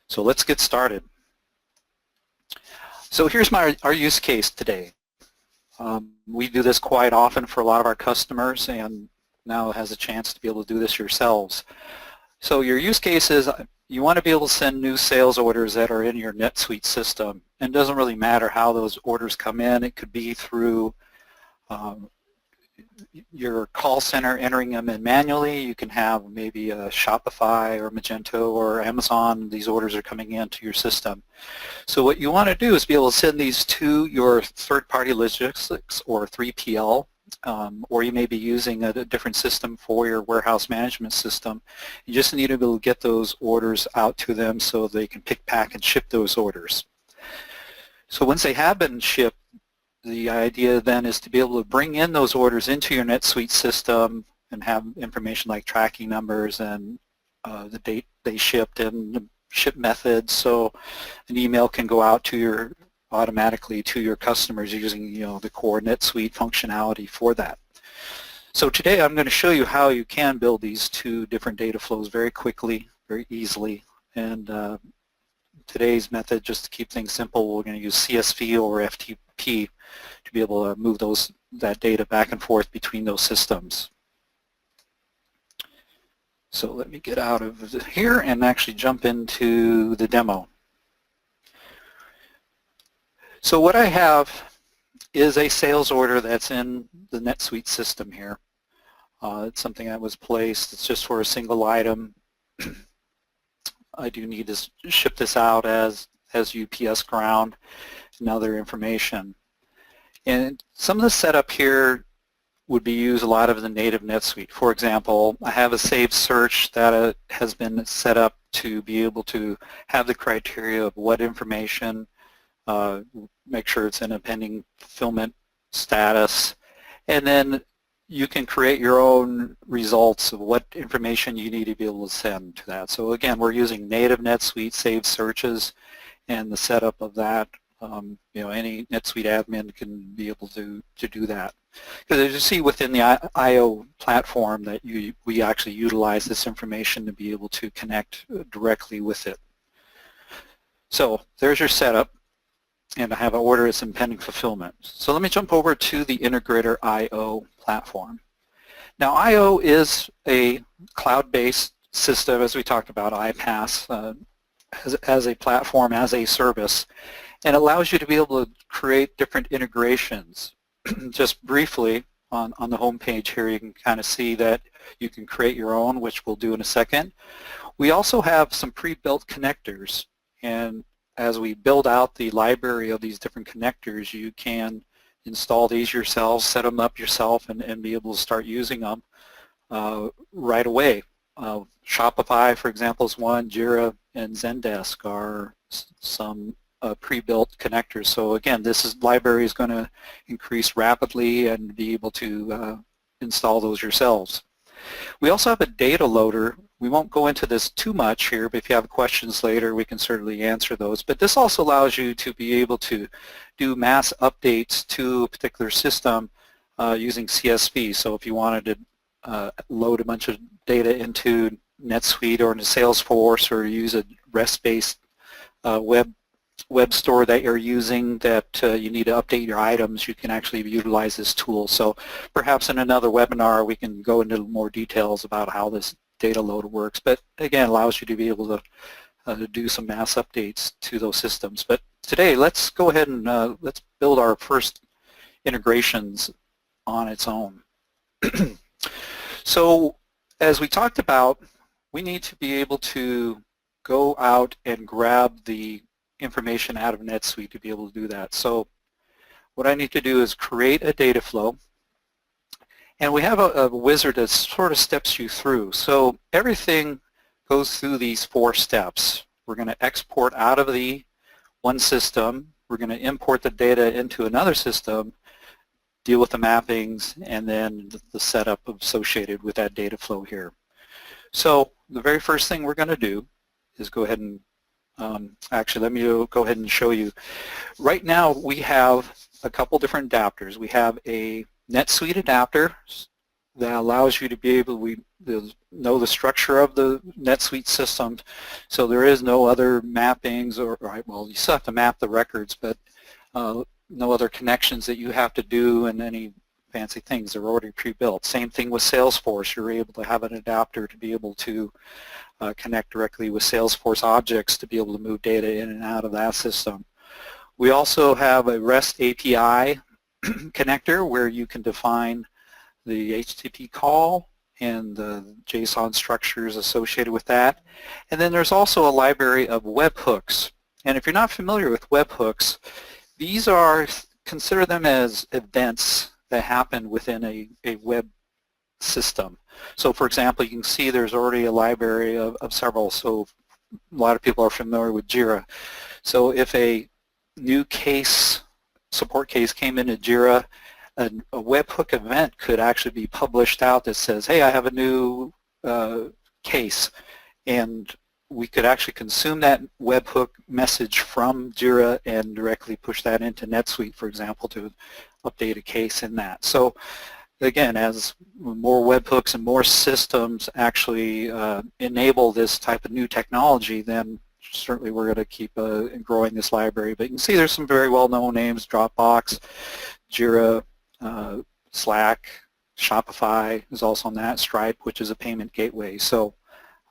So let's get started. So here's our use case today. We do this quite often for a lot of our customers, and now has a chance to be able to do this yourselves. So your use case is you want to be able to send new sales orders that are in your NetSuite system. And it doesn't really matter how those orders come in. It could be through your call center entering them in manually. You can have maybe a Shopify or Magento or Amazon. These orders are coming into your system. So what you want to do is be able to send these to your third-party logistics or 3PL, or you may be using a different system for your warehouse management system. You just need to be able to get those orders out to them so they can pick, pack, and ship those orders. So once they have been shipped, the idea then is to be able to bring in those orders into your NetSuite system and have information like tracking numbers and the date they shipped and the ship method, so an email can go out to automatically to your customers using the core NetSuite functionality for that. So today I'm going to show you how you can build these two different data flows very quickly, very easily, and today's method, just to keep things simple, we're going to use CSV or FTP to be able to move that data back and forth between those systems. So let me get out of here and actually jump into the demo. So what I have is a sales order that's in the NetSuite system here. It's something that was placed. It's just for a single item. I do need to ship this out as UPS ground and other information. And some of the setup here would be used a lot of the native NetSuite. For example, I have a saved search that has been set up to be able to have the criteria of what information, make sure it's in a pending fulfillment status, and then you can create your own results of what information you need to be able to send to that. So again, we're using native NetSuite saved searches, and the setup of that, any NetSuite admin can be able to do that. Because as you see within the IO platform that we actually utilize this information to be able to connect directly with it. So there's your setup, and I have an order that's in pending fulfillment. So let me jump over to the Integrator Io platform. Now Io is a cloud-based system, as we talked about, iPaaS, as a platform, as a service, and allows you to be able to create different integrations. Just briefly, on the home page here, you can kind of see that you can create your own, which we'll do in a second. We also have some pre-built connectors, and as we build out the library of these different connectors, you can install these yourselves, set them up yourself, and be able to start using them right away. Shopify, for example, is one. Jira and Zendesk are some pre-built connectors. So again, this library is going to increase rapidly and be able to install those yourselves. We also have a data loader. We won't go into this too much here, but if you have questions later, we can certainly answer those. But this also allows you to be able to do mass updates to a particular system using CSV. So if you wanted to load a bunch of data into NetSuite or into Salesforce, or use a REST-based web store that you're using that you need to update your items, you can actually utilize this tool. So perhaps in another webinar we can go into more details about how this data loader works, but again, allows you to be able to do some mass updates to those systems. But today, let's go ahead and let's build our first integrations on its own. So as we talked about, we need to be able to go out and grab the information out of NetSuite to be able to do that. So what I need to do is create a data flow, and we have a wizard that sort of steps you through. So everything goes through these 4 steps. We're going to export out of the one system, we're going to import the data into another system, deal with the mappings, and then the setup associated with that data flow here. So the very first thing we're going to do is go ahead and actually, let me go ahead and show you. Right now, we have a couple different adapters. We have a NetSuite Adapter, that allows you to be able to know the structure of the NetSuite system. So there is no other mappings, or well, you still have to map the records, but no other connections that you have to do and any fancy things. They're already pre-built. Same thing with Salesforce. You're able to have an adapter to be able to connect directly with Salesforce objects to be able to move data in and out of that system. We also have a REST API connector where you can define the HTTP call and the JSON structures associated with that. And then there's also a library of webhooks. And if you're not familiar with webhooks, these are, consider them as events that happen within a web system. So for example, you can see there's already a library of several, so a lot of people are familiar with Jira. So if a new case, support case came into Jira, a webhook event could actually be published out that says, hey, I have a new case, and we could actually consume that webhook message from Jira and directly push that into NetSuite, for example, to update a case in that. So again, as more webhooks and more systems actually enable this type of new technology, then certainly we're going to keep growing this library. But you can see there's some very well-known names: Dropbox, Jira, Slack, Shopify is also on that, Stripe, which is a payment gateway. So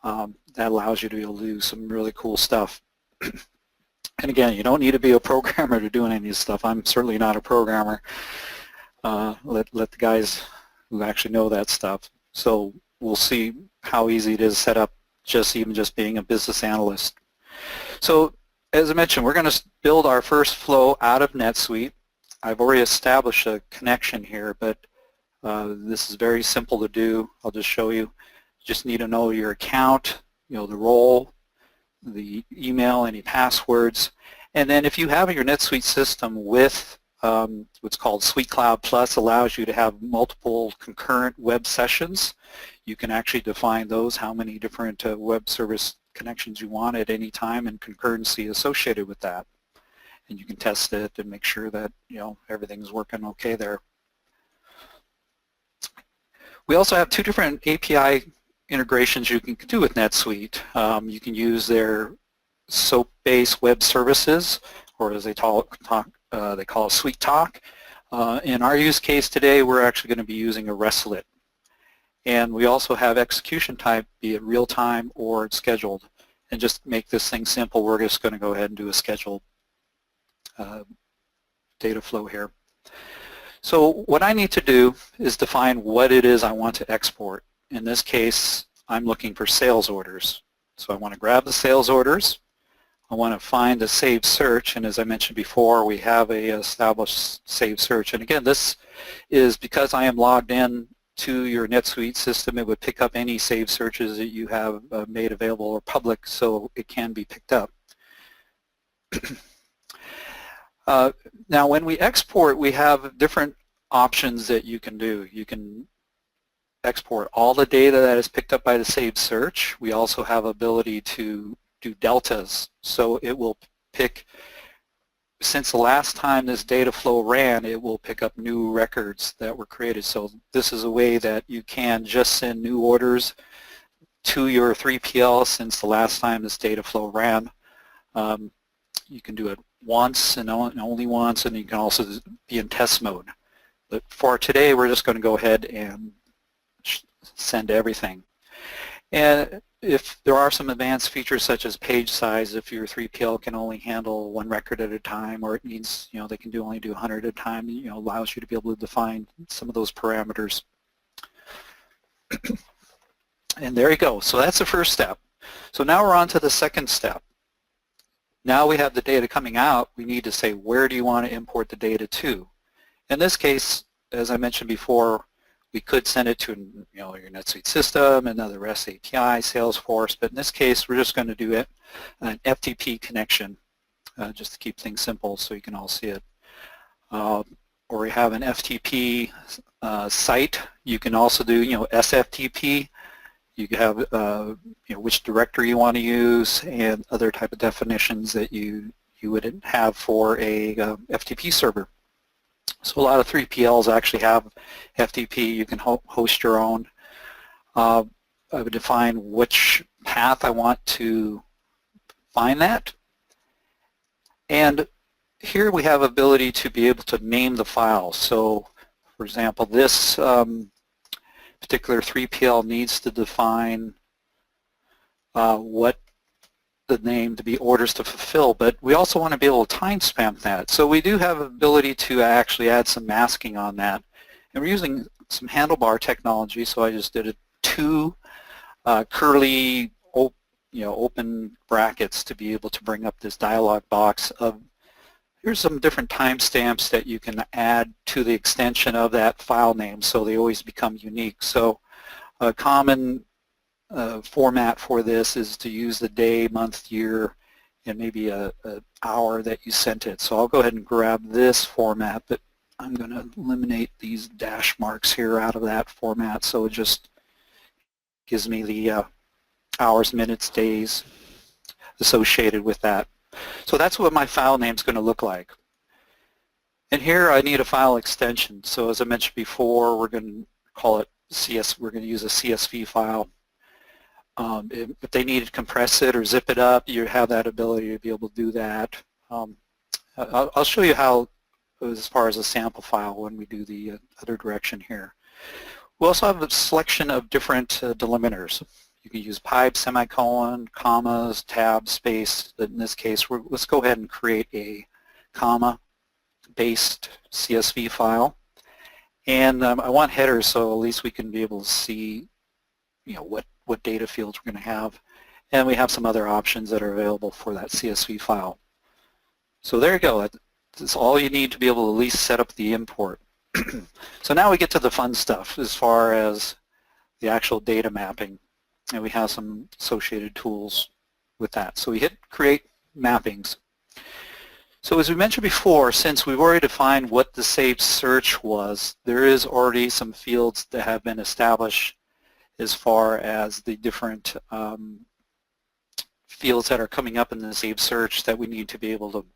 that allows you to be able to do some really cool stuff. And again, you don't need to be a programmer to do any of this stuff. I'm certainly not a programmer. Let the guys who actually know that stuff. So we'll see how easy it is to set up even just being a business analyst. So as I mentioned, we're going to build our first flow out of NetSuite. I've already established a connection here, but this is very simple to do. I'll just show you. You just need to know your account, the role, the email, any passwords, and then if you have your NetSuite system with what's called Suite Cloud Plus, allows you to have multiple concurrent web sessions. You can actually define those, how many different web service connections you want at any time, and concurrency associated with that. And you can test it and make sure that everything's working okay there. We also have two different API integrations you can do with NetSuite. You can use their SOAP-based web services, or as they call it, Suite Talk. In our use case today, we're actually going to be using a RESTlet. And we also have execution type, be it real-time or scheduled. And just to make this thing simple, we're just going to go ahead and do a scheduled data flow here. So what I need to do is define what it is I want to export. In this case, I'm looking for sales orders. So I want to grab the sales orders. I want to find a saved search, and as I mentioned before, we have a established saved search. And again, this is because I am logged in to your NetSuite system. It would pick up any saved searches that you have made available or public, so it can be picked up. Now, when we export, we have different options that you can do. You can export all the data that is picked up by the saved search. We also have ability to do deltas, so it will pick, since the last time this data flow ran, it will pick up new records that were created. So this is a way that you can just send new orders to your 3PL since the last time this data flow ran. You can do it once and only once, and you can also be in test mode. But for today, we're just going to go ahead and send everything. And if there are some advanced features such as page size, if your 3PL can only handle one record at a time, or it needs, they can only do 100 at a time, allows you to be able to define some of those parameters. And there you go. So that's the first step. So now we're on to the second step. Now we have the data coming out. We need to say, where do you want to import the data to? In this case, as I mentioned before, we could send it to your NetSuite system, another REST API, Salesforce, but in this case, we're just going to do it an FTP connection, just to keep things simple so you can all see it. Or we have an FTP site. You can also do SFTP. You can have which directory you want to use and other type of definitions that you would have for a FTP server. So a lot of 3PLs actually have FTP. You can host your own. I would define which path I want to find that. And here we have ability to be able to name the file. So for example, this particular 3PL needs to define what the name to be orders to fulfill, but we also want to be able to timestamp that. So we do have ability to actually add some masking on that. And we're using some handlebar technology, so I just did two curly open brackets to be able to bring up this dialog box of here's some different timestamps that you can add to the extension of that file name so they always become unique. So a common format for this is to use the day, month, year, and maybe a hour that you sent it. So I'll go ahead and grab this format, but I'm going to eliminate these dash marks here out of that format, so it just gives me the hours, minutes, days associated with that. So that's what my file name is going to look like. And here I need a file extension. So as I mentioned before, we're going to call it we're going to use a CSV file. If they need to compress it or zip it up, you have that ability to be able to do that. I'll show you how as far as a sample file when we do the other direction here. We also have a selection of different delimiters. You can use pipe, semicolon, commas, tab, space. In this case, let's go ahead and create a comma-based CSV file. And I want headers so at least we can be able to see what data fields we're going to have. And we have some other options that are available for that CSV file. So there you go. That's all you need to be able to at least set up the import. So now we get to the fun stuff as far as the actual data mapping. And we have some associated tools with that. So we hit Create Mappings. So as we mentioned before, since we've already defined what the saved search was, there is already some fields that have been established as far as the different fields that are coming up in the saved search that we need to be able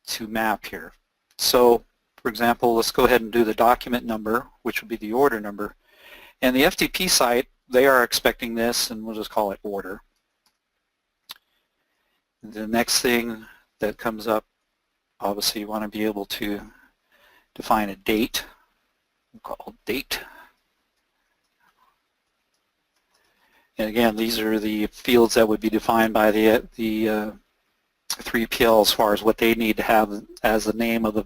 to map here. So for example, let's go ahead and do the document number, which would be the order number. And the FTP site, they are expecting this, and we'll just call it order. The next thing that comes up, obviously you want to be able to define a date. We'll call it date. And again, these are the fields that would be defined by the 3PL as far as what they need to have as the name of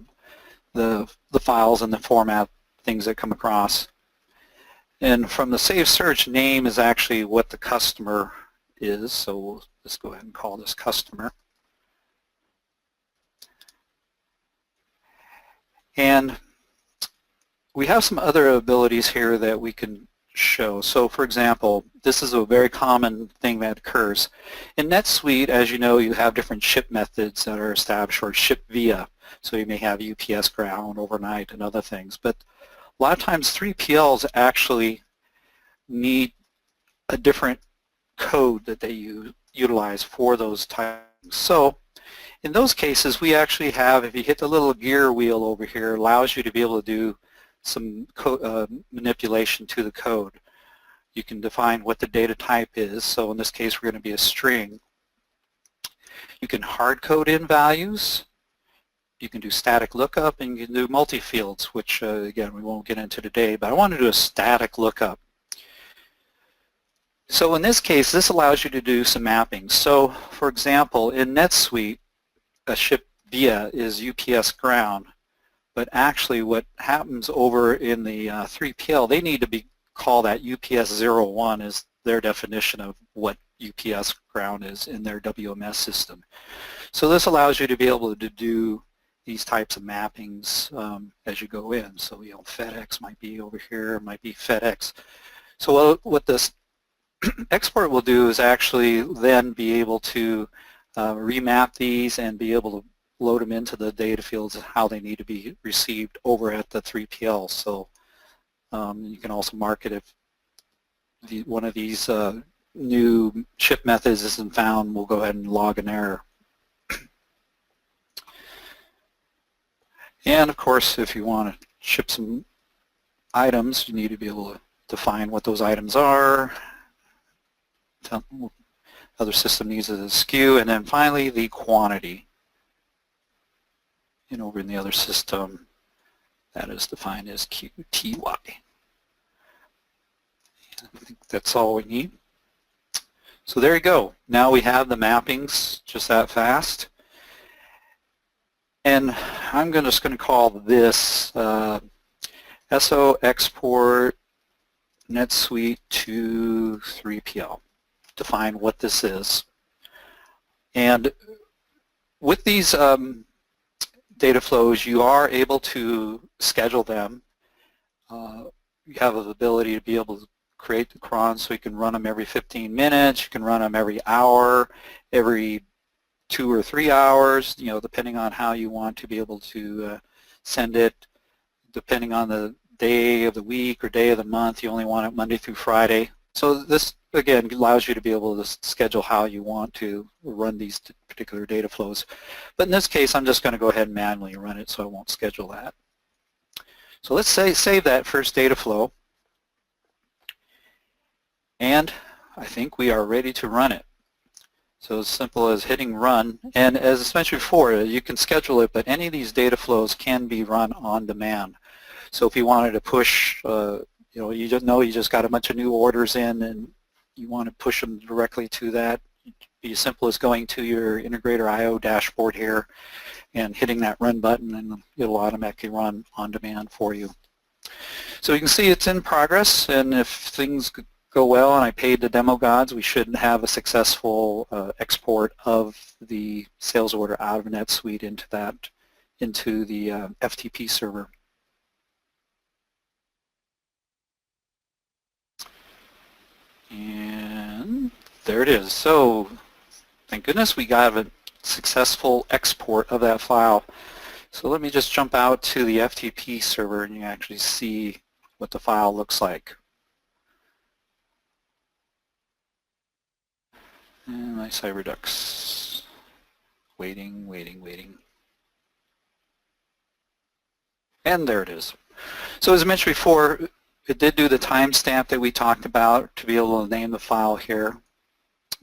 the files and the format things that come across. And from the saved search, name is actually what the customer is, so we'll just go ahead and call this customer. And we have some other abilities here that we can show. So for example, this is a very common thing that occurs. In NetSuite, as you know, you have different ship methods that are established, or ship via. So you may have UPS ground, overnight, and other things. But a lot of times 3PLs actually need a different code that they utilize for those types. So in those cases, we actually have, if you hit the little gear wheel over here, allows you to be able to do some manipulation to the code. You can define what the data type is. So in this case, we're going to be a string. You can hard code in values. You can do static lookup, and you can do multi-fields, which again we won't get into today, but I want to do a static lookup. So in this case, this allows you to do some mapping. So for example, in NetSuite, a ship via is UPS ground, but actually what happens over in the 3PL, they need to be called that UPS 01 is their definition of what UPS ground is in their WMS system. So this allows you to be able to do these types of mappings as you go in. So FedEx might be over here, might be FedEx. So what this export will do is actually then be able to remap these and be able to load them into the data fields and how they need to be received over at the 3PL. So you can also mark it if one of these new ship methods isn't found, we'll go ahead and log an error. And of course, if you want to ship some items, you need to be able to define what those items are. Other system needs a SKU, and then finally the quantity. And over in the other system, that is defined as QTY. I think that's all we need. So there you go. Now we have the mappings just that fast. And I'm just going to call this SO export NetSuite to 3PL. Define what this is. And with these data flows, you are able to schedule them. You have the ability to be able to create the crons so you can run them every 15 minutes, you can run them every hour, every 2 or 3 hours, depending on how you want to be able to send it. Depending on the day of the week or day of the month, you only want it Monday through Friday. So this, again, allows you to be able to schedule how you want to run these particular data flows. But in this case, I'm just going to go ahead and manually run it, so I won't schedule that. So let's save that first data flow. And I think we are ready to run it. So as simple as hitting run. And as I mentioned before, you can schedule it, but any of these data flows can be run on demand. So if you wanted to push, you just know you just got a bunch of new orders in and you want to push them directly to that, it'd be as simple as going to your Integrator Io dashboard here and hitting that run button, and it'll automatically run on demand for you. So you can see it's in progress, and if things go well and I paid the demo gods, we should have a successful export of the sales order out of NetSuite into the FTP server. And there it is. So thank goodness we got a successful export of that file. So let me just jump out to the FTP server and you can actually see what the file looks like. And my CyberDuck's waiting. And there it is. So as I mentioned before, it did do the timestamp that we talked about to be able to name the file here.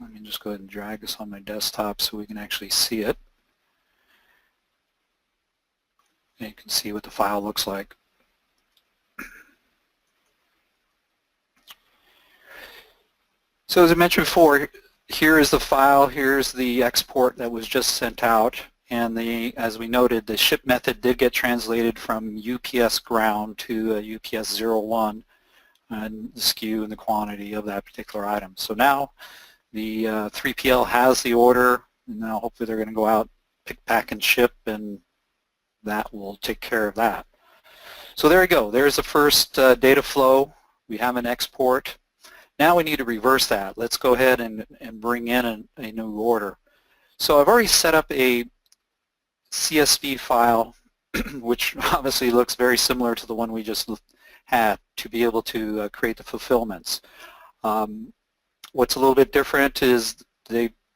Let me just go ahead and drag this on my desktop so we can actually see it. And you can see what the file looks like. So as I mentioned before, here is the file, here's the export that was just sent out, and as we noted, the ship method did get translated from UPS ground to UPS 01, and the SKU and the quantity of that particular item. So now the 3PL has the order, and now hopefully they're going to go out, pick, pack, and ship, and that will take care of that. So there you go. There's the first data flow. We have an export. Now we need to reverse that. Let's go ahead and bring in a new order. So I've already set up a CSV file, which obviously looks very similar to the one we just had, to be able to create the fulfillments. What's a little bit different is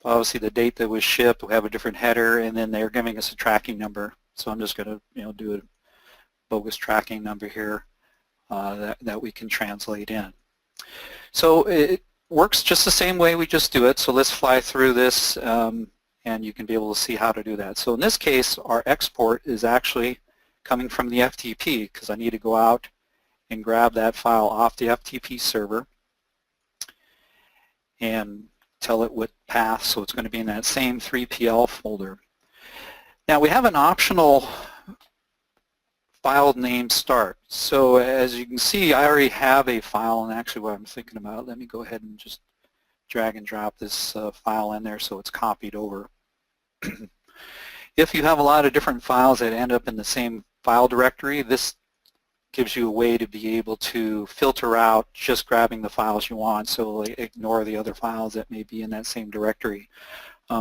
obviously the date that was shipped, we have a different header, and then they're giving us a tracking number. So I'm just going to do a bogus tracking number here that we can translate in. So it works just the same way we just do it. So let's fly through this and you can be able to see how to do that. So in this case, our export is actually coming from the FTP because I need to go out and grab that file off the FTP server and tell it what path. So it's going to be in that same 3PL folder. Now we have an optional file name start. So as you can see, I already have a file, and actually what I'm thinking about, let me go ahead and just drag and drop this file in there so it's copied over. If you have a lot of different files that end up in the same file directory, this gives you a way to be able to filter out just grabbing the files you want, so ignore the other files that may be in that same directory.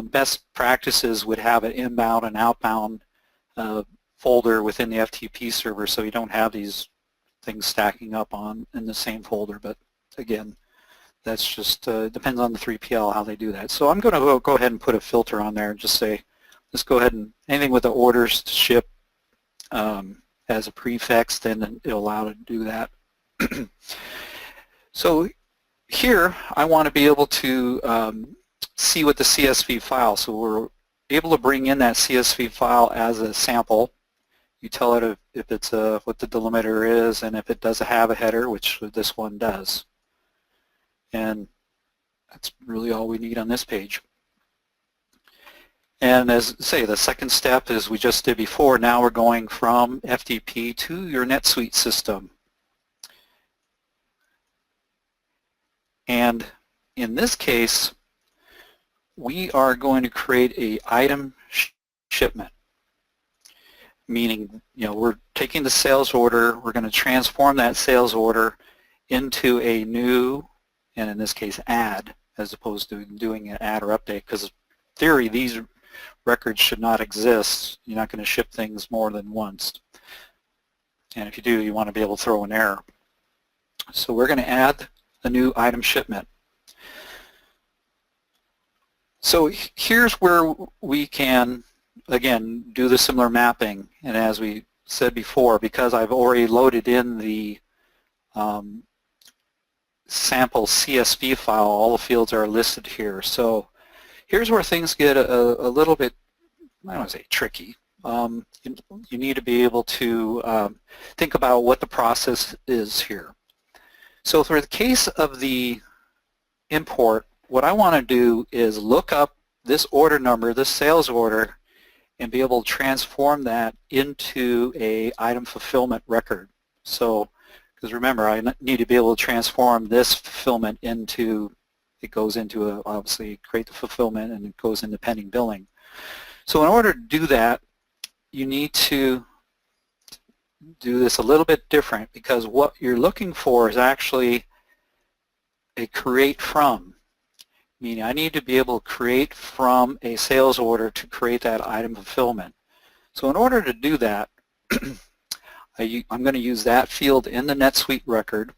Best practices would have an inbound and outbound folder within the FTP server, so you don't have these things stacking up in the same folder. But again, that's just depends on the 3PL how they do that. So I'm going to go ahead and put a filter on there and just say, let's go ahead and anything with the orders to ship, as a prefix, then it'll allow it to do that. So here I want to be able to see what the CSV file, so we're able to bring in that CSV file as a sample. You tell it if it's what the delimiter is and if it does have a header, which this one does. And that's really all we need on this page. And as say, the second step is we just did before. Now we're going from FTP to your NetSuite system. And in this case, we are going to create a item shipment. Meaning, we're taking the sales order, we're going to transform that sales order into a new, and in this case, add, as opposed to doing an add or update, because in theory, these records should not exist. You're not going to ship things more than once. And if you do, you want to be able to throw an error. So we're going to add a new item shipment. So here's where we can, again, do the similar mapping. And as we said before, because I've already loaded in the sample CSV file, all the fields are listed here. So here's where things get a little bit, I don't want to say tricky. You need to be able to think about what the process is here. So for the case of the import, what I want to do is look up this order number, this sales order, and be able to transform that into a item fulfillment record. So, because remember, I need to be able to transform this fulfillment into, it goes into obviously create the fulfillment and it goes into pending billing. So in order to do that, you need to do this a little bit different, because what you're looking for is actually a create from. Meaning I need to be able to create from a sales order to create that item fulfillment. So in order to do that, I'm going to use that field in the NetSuite record,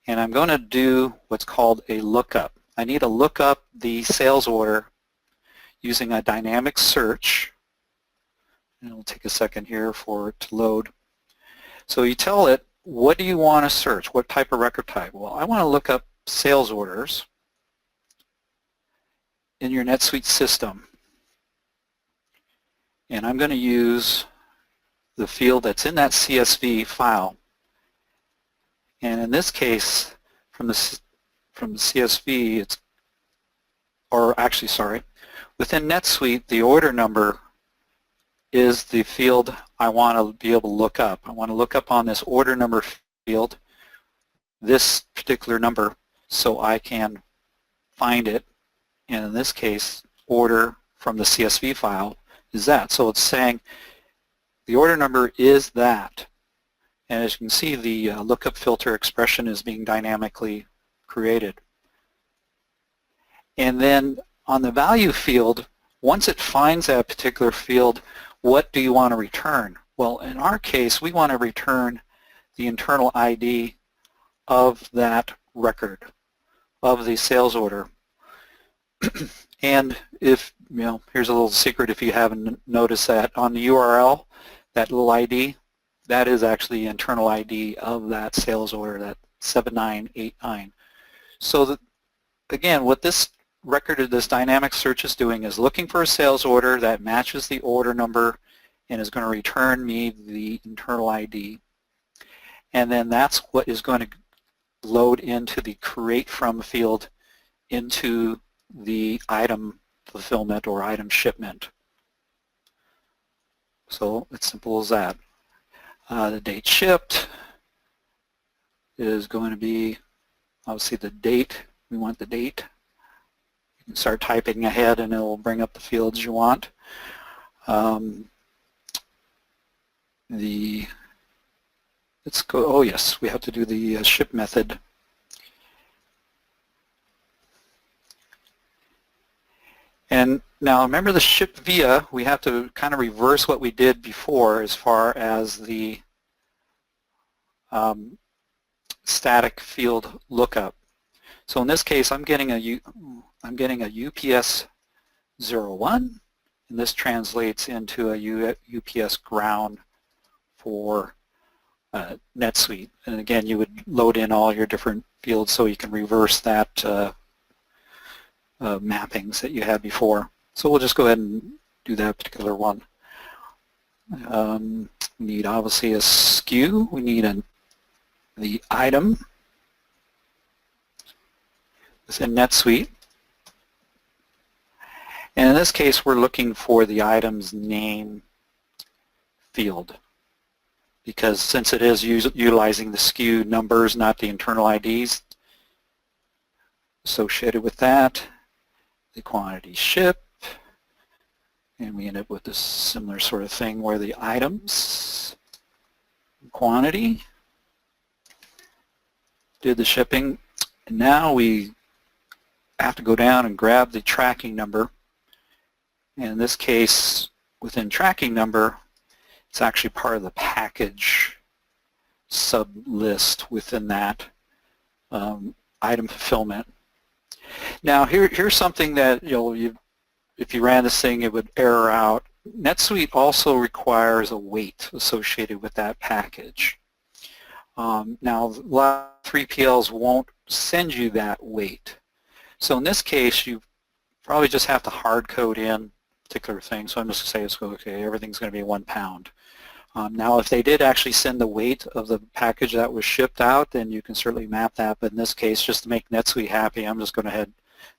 and I'm going to do what's called a lookup. I need to look up the sales order using a dynamic search. And it'll take a second here for it to load. So you tell it, what do you want to search? What type of record type? Well, I want to look up sales orders in your NetSuite system. And I'm going to use the field that's in that CSV file. And in this case, from the CSV, it's, or actually, sorry, within NetSuite, the order number is the field I want to be able to look up. I want to look up on this order number field, this particular number, so I can find it. And in this case, order from the CSV file is that. So it's saying the order number is that. And as you can see, the lookup filter expression is being dynamically created. And then on the value field, once it finds that particular field, what do you want to return? Well, in our case, we want to return the internal ID of that record, of the sales order. And if, here's a little secret if you haven't noticed that on the URL, that little ID, that is actually the internal ID of that sales order, that 7989. So that, again, what this record of this dynamic search is doing is looking for a sales order that matches the order number and is going to return me the internal ID. And then that's what is going to load into the create from field into the item fulfillment or item shipment. So it's simple as that. The date shipped is going to be obviously the date. We want the date. You can start typing ahead and it will bring up the fields you want. Let's go, oh yes, we have to do the ship method. And now remember the ship via, we have to kind of reverse what we did before as far as the static field lookup. So in this case, I'm getting a UPS 01, and this translates into a UPS ground for NetSuite. And again, you would load in all your different fields so you can reverse that mappings that you had before. So we'll just go ahead and do that particular one. We need obviously a SKU. We need the item within NetSuite. And in this case, we're looking for the item's name field, because since it is utilizing the SKU numbers, not the internal IDs associated with that, the quantity ship, and we end up with this similar sort of thing where the items, quantity, did the shipping, and now we have to go down and grab the tracking number. And in this case, within tracking number, it's actually part of the package sub-list within that item fulfillment. Now here's something that if you ran this thing, it would error out. NetSuite also requires a weight associated with that package. Now a lot of 3PLs won't send you that weight. So in this case, you probably just have to hard code in particular thing. So I'm just going to say, okay, everything's going to be 1 pound. Now if they did actually send the weight of the package that was shipped out, then you can certainly map that. But in this case, just to make NetSuite happy, I'm just going to head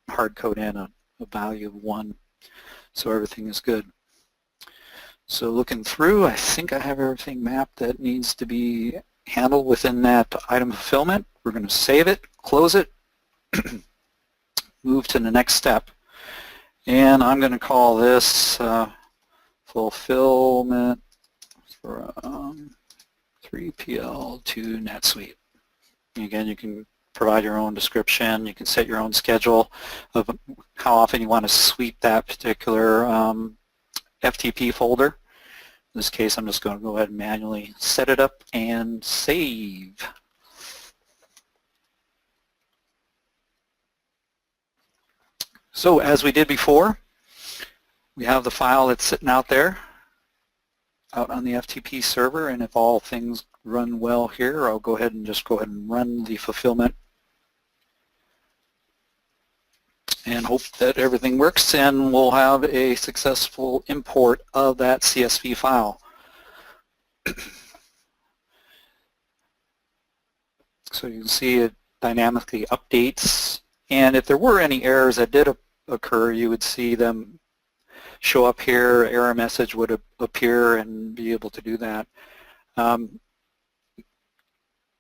hard code in a value of 1. So everything is good. So looking through, I think I have everything mapped that needs to be handled within that item fulfillment. We're going to save it, close it, move to the next step. And I'm going to call this fulfillment from 3PL to NetSuite. Again, you can provide your own description. You can set your own schedule of how often you want to sweep that particular FTP folder. In this case, I'm just going to go ahead and manually set it up and save. So as we did before, we have the file that's sitting out there, out on the FTP server, and if all things run well here, I'll go ahead and run the fulfillment and hope that everything works, and we'll have a successful import of that CSV file. So you can see it dynamically updates, and if there were any errors that did occur, you would see them show up here. Error message would appear and be able to do that.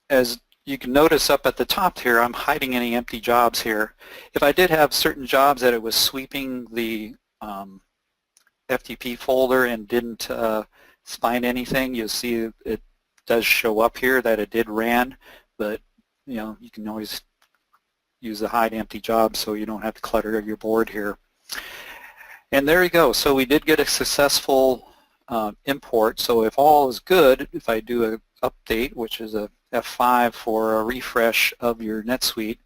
As you can notice up at the top here, I'm hiding any empty jobs here. If I did have certain jobs that it was sweeping the FTP folder and didn't find anything, you'll see it does show up here that it did ran, but you can always use the hide empty job so you don't have to clutter your board here. And there you go. So we did get a successful import. So if all is good, if I do an update, which is a F5 for a refresh of your NetSuite,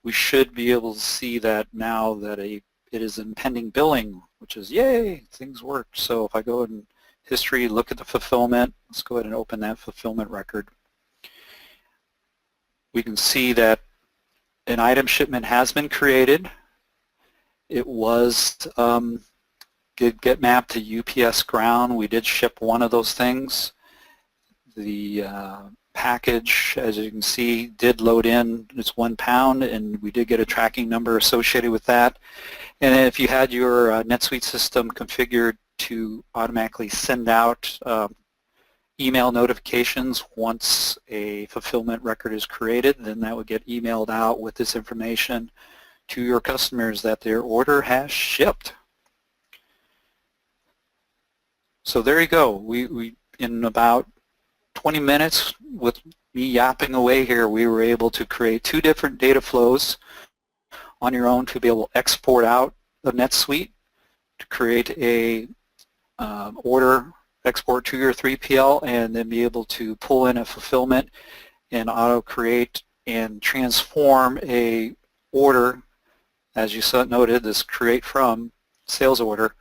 we should be able to see that now that it is in pending billing, which is yay, things worked. So if I go in history, look at the fulfillment, let's go ahead and open that fulfillment record. We can see that an item shipment has been created. It was get mapped to UPS ground. We did ship one of those things. The package, as you can see, did load in. It's 1 pound, and we did get a tracking number associated with that. And if you had your NetSuite system configured to automatically send out email notifications once a fulfillment record is created, then that would get emailed out with this information to your customers that their order has shipped. So there you go. We in about 20 minutes with me yapping away here, we were able to create 2 different data flows on your own to be able to export out of NetSuite, to create a order export to your 3PL, and then be able to pull in a fulfillment and auto-create and transform a order, as you noted, this create from sales order,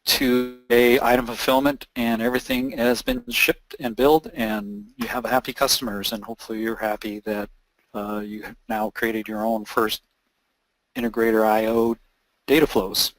to a item fulfillment, and everything has been shipped and billed, and you have happy customers, and hopefully you're happy that you have now created your own first Integrator Io data flows.